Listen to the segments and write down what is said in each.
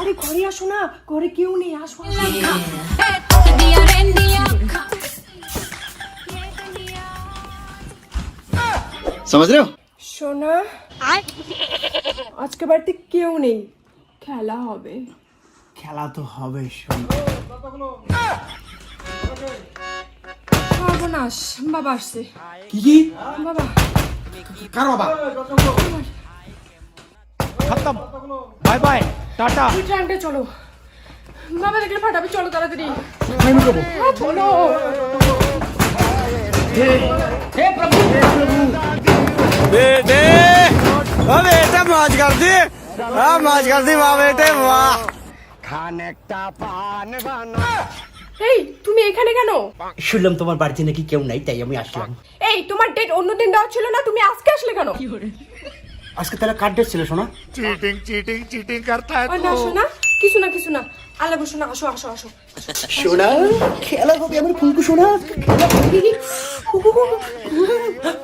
আরে ঘরে আসো না, ঘরে কেউ নেই, আসো। समझ रहे हो? সোনা, আজকে বাড়িতে কেউ নেই, খেলা হবে। খেলা তো হবে শোনো। সর্বনাশ, বাবা আসছে। কি বাবা কার বাবা? খতম, বাই বাই, টাটা। ট্রাঙ্কে চলো, বাবা দেখলে ফাটাবে, চলো তাড়াতাড়ি। আমি যাবো। চলো। हे प्रभु, हे प्रभु। बेटे ओ बेटा मौज कर दी, हाँ मौज कर दी वाह बेटे वाह। खाने का पान बना। এই তুমি এখানে কেন? শুনলাম তোমার বাড়িতে নাকি কেউ নাই, তাই আমি আসলাম। এই তোমার ডেট অন্য দিন দেওয়া ছিল না, তুমি আজকে আসলে কেন? আজকে তাহলে কার ডেট ছিল শোনা? चीटिंग चीटिंग चीटिंग करता है না শোনা, কিছু না কিছু না, আল্লাহ শোনা, আসো আসো আসো। শোনা খেলা হবে আমার ফুলকু শোনা।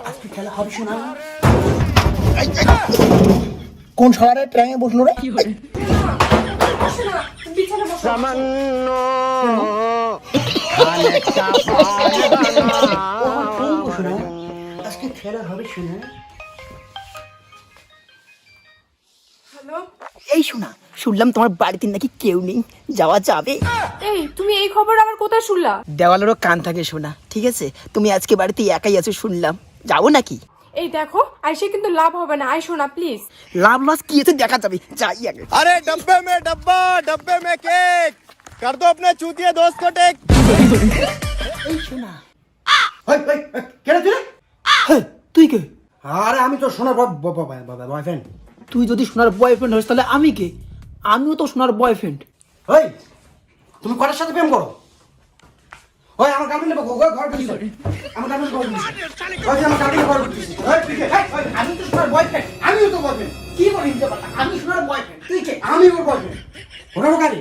আজকে খেলা হবে শোনা। কোন শালারে ট্রেনে বসলো রে? শোনা, বিছানা বসো। तमन्नो खाने का पान बना। শোনা আজকে খেলা হবে শোনা। হ্যালো, এই শোনা, শুনলাম তোমার বাড়িতে নাকি কেউ নেই, যাওয়া যাবে? এই তুমি এই খবর আবার কোথায় শুনলা? দেওয়ালেরও কান থাকে শোনা, ঠিক আছে? তুমি আজকে বাড়িতে একাই আছো শুনলাম, যাবো নাকি? এই দেখো, আইসে কিন্তু লাভ হবে না, আইসো না প্লিজ। লাভ লস কি আছে দেখা যাবে, যাই আগে। अरे डब्बे में डब्बा, डब्बे में केक, कर दो अपने चूतिए दोस्त को टेक। এই শোনা, ওই ওই কেন তুই? হ্যাঁ, তুই কে? আরে আমি তো সোনার বয়ফ্রেন্ড। তুই যদি সোনার বয়ফ্রেন্ড হস তাহলে আমি কে? আমিও তো সোনার বয়ফ্রেন্ড। ওই তুমি কার সাথে প্রেম করো? ওই আমার গার্লফ্রেন্ড ঘর ঢুকছে। আমার গার্লফ্রেন্ড ঘর ঢুকছে। ওই আমার গার্লফ্রেন্ড ঘর ঢুকছে। ওই তুই কে? ওই আমি তো সোনার বয়ফ্রেন্ড। আমিও তো বয়ফ্রেন্ড। কি বলিস যে কথা? আমি সোনার বয়ফ্রেন্ড, তুই কে? আমি ওর বয়ফ্রেন্ড। ওরা কারে?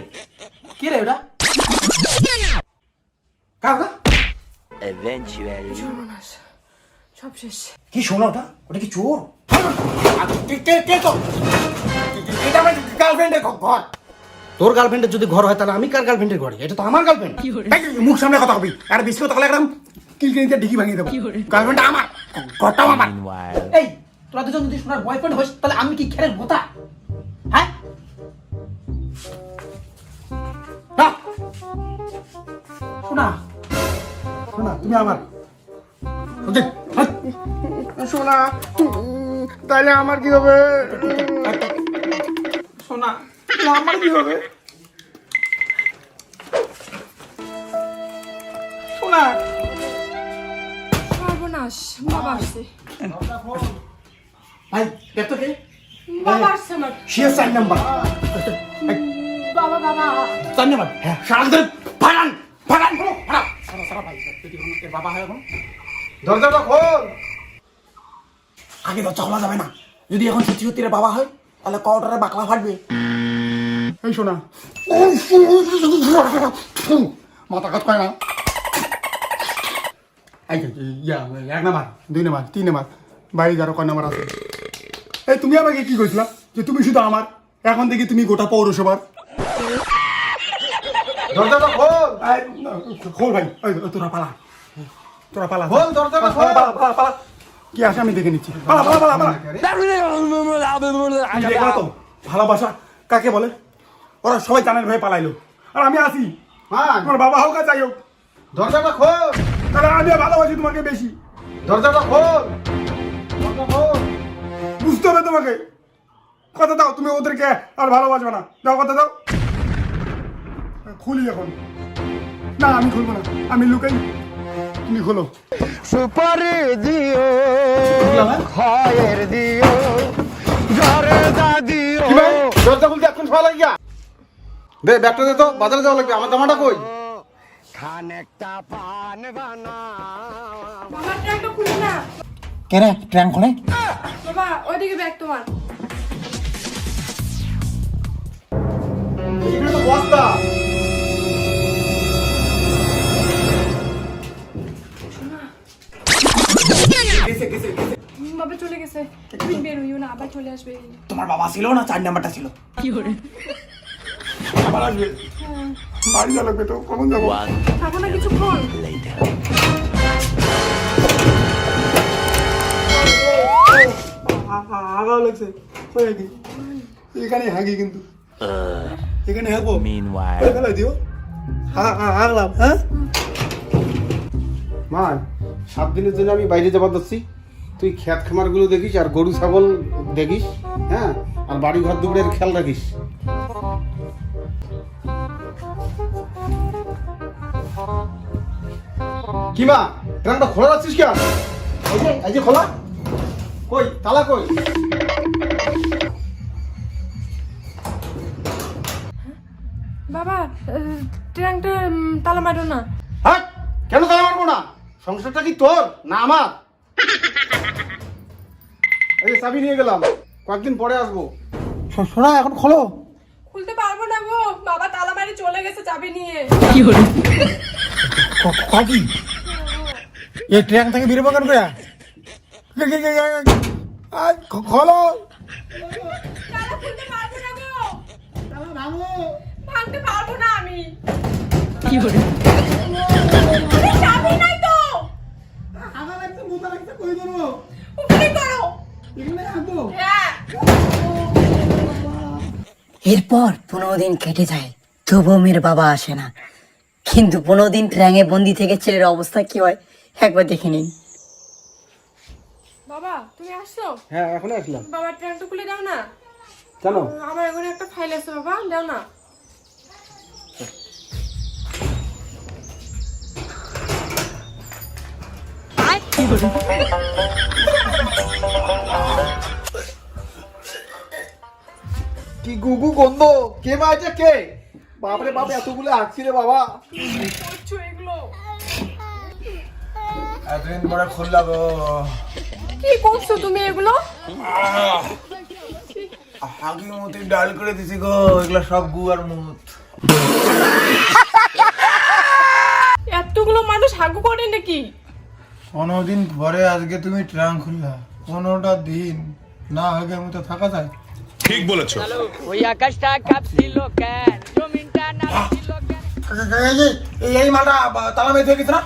কে রে ওটা? কাকা সর্বনাশ, সব শেষ। কি শোনা ওটা? ওটা কি চোর? কে তো? এটা আমার গার্লফ্রেন্ডের ঘর। তোর গার্লফ্রেন্ডের যদি ঘর হয় তাহলে আমি কার গার্লফ্রেন্ডের ঘরে? এটা তো আমার গার্লফ্রেন্ড। মুখ সামনে কথা বলবি। আর বিস্কুট তাহলে একদম কিলকিলিতে ডিকি ভাঙিয়ে দেবো। গার্লফ্রেন্ডটা আমার, ঘরটাও আমার। এই তোরা দুজন যদি সোনার বয়ফ্রেন্ড হস তাহলে আমি কি খেলের বোতা? হ্যাঁ, না, শোনা, শোনা তুমি আমার। ওকে, শোনা তাহলে আমার কি হবে? শোনা, আমার কি হবে? শোনা। সর্বনাশ, বাবা আসছে। ভাই দেখতো কে? বাবা আসছে আমার। সে 4 নাম্বার। বাবা বাবা। 4 নাম্বার। হ্যাঁ, শান্ত ফাড়ান ফাড়ান ফাড়ান। সারা ভাই তুই এর বাবা হয় এখন? দরজাটা খোল। আগে দরজা খোলা যাবে না। যদি এখন সত্যি সত্যি এর বাবা হয় তাহলে কওটারে বাকলা ফাটবে। এই শোনা, মাথা কাট কয় না। এই ইয়া 1 নাম্বার 2 নাম্বার 3 নাম্বার বাড়ি যারো কয় নাম্বার আছে? এই তুমি আমাকে কি কইছিলা যে তুমি শুধু আমার, এখন দেখি তুমি গোটা পৌরসভার। দরজাটা খোল। খোল ভাই। তোরা পালা, তোরা পালা। খোল দরজাটা খোল। পালা পালা। কি আসে আমি দেখে নিচ্ছি। পালা পালা পালা পালা। দেখো তো ভালোবাসা কাকে বলে? ওরা সবাই জানের ভয়ে পালাইলো, আর আমি আসি। তোমার বাবা হোক আর যাই হোক, দরজাটা খোল। তাহলে আমি ভালোবাসি তোমাকে বেশি। দরজাটা খোল, দরজা খোল। বুঝতে হবে তোমাকে। কথা দাও, তুমি ওদেরকে আর ভালোবাসবে না। দাও কথা দাও। খুলি এখন। না আমি খুলবো না, আমি লুকাই, তুমি খোলো। सुपारी दियो खয়ের दियो জরদা दियो। কি ভাই দরজা খুলতে এখন সময় লাগে? দে ব্যাগটা দে তো, বাজারে যাওয়া লাগবে। আমার জামাটা কই? खाने का पान बना। বাবা ট্রাঙ্কটা খুলে না। কেন ট্রাঙ্ক খোলে? বাবা ওইদিকে ব্যাগ তোমার। এটা তো বস্তা। বাবা চলে গেছে, তুমি বের হইও না, আবার চলে আসবে। তোমার বাবা ছিল না, 4 নাম্বারটা ছিল। আবার আসবে বাড়ি যা লাগবে তো কখন যাবো থাকো না কিছুক্ষণ। হাগাও লাগছে ওই হাগি এখানে হাগি কিন্তু এখানে হাগবো ফেলাই দিও হাগলাম হ্যাঁ মা 7 দিনের জন্য আমি বাইরে যাবার যাচ্ছি তুই ক্ষেত খামারগুলো দেখিস আর গরু ছাগল দেখিস হ্যাঁ আর বাড়ি ঘর দুপুরের খেয়াল রাখিস কি মা ট্রাঙ্কটা খোলা রাখছিস কেন এই যে খোলা কই তালা কই বাবা ট্রাঙ্কটা তালা মারো না। হ্যাঁ কেন তালা মারবো না সংসারটা কি তোর না আমার এই যে চাবি নিয়ে গেলাম কয়েকদিন পরে আসবো শোনা এখন খোলো খুলতে পারবো না গো, বাবা তালা মারি চলে গেছে চাবি নিয়ে। কি এই ট্রেন থেকে বেরোবো কেন করে খোলো তালা খুলতে পারবো না গো, ভাঙতে পারবো না আমি। আরে চাবি নাই তো, উপরে করো। হ্যাঁ এরপর 15 দিন কেটে যায় তবুও মেয়ের বাবা আসে না। কিন্তু 15 দিন ট্র্যাঙে বন্দি থেকে ছেলের অবস্থা কি হয় একবার দেখে নিন। বাবা তুমি আসছো? হ্যাঁ এখনই আসলাম বাবা ট্রাঙ্কটা খুলে দাও না, কেন আমার এখানে একটা ফাইল আছে বাবা, দাও না। কি গুগু গন্ধ কে মারছে কে বাপরে বাপ এতগুলো আসছি রে বাবা করছো এগুলো এতদিন পরে খুললা গো কি করছো তুমি এগুলো? হাগি মুতি ডাল করে দিছি গো, এগুলা সব গু আর মুত। এতগুলো মানুষ হাগু করে নাকি? 15 দিন পরে আজকে তুমি ট্রাঙ্ক খুললা, 15টা দিন না আগে আমি তো থাকা যায়। ঠিক বলেছো। ওই আকাশটা কাঁপছিল কেন, জমিনটা নাচছিল কেন? এই মালটা তালা মেয়ে গেছে না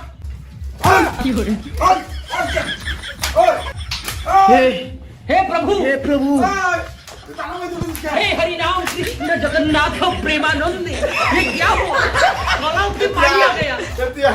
हे प्रभु हे हरि राम कृष्ण जगन्नाथ प्रेमानंद, ये क्या हुआ? गलाव पे पानी आ गया।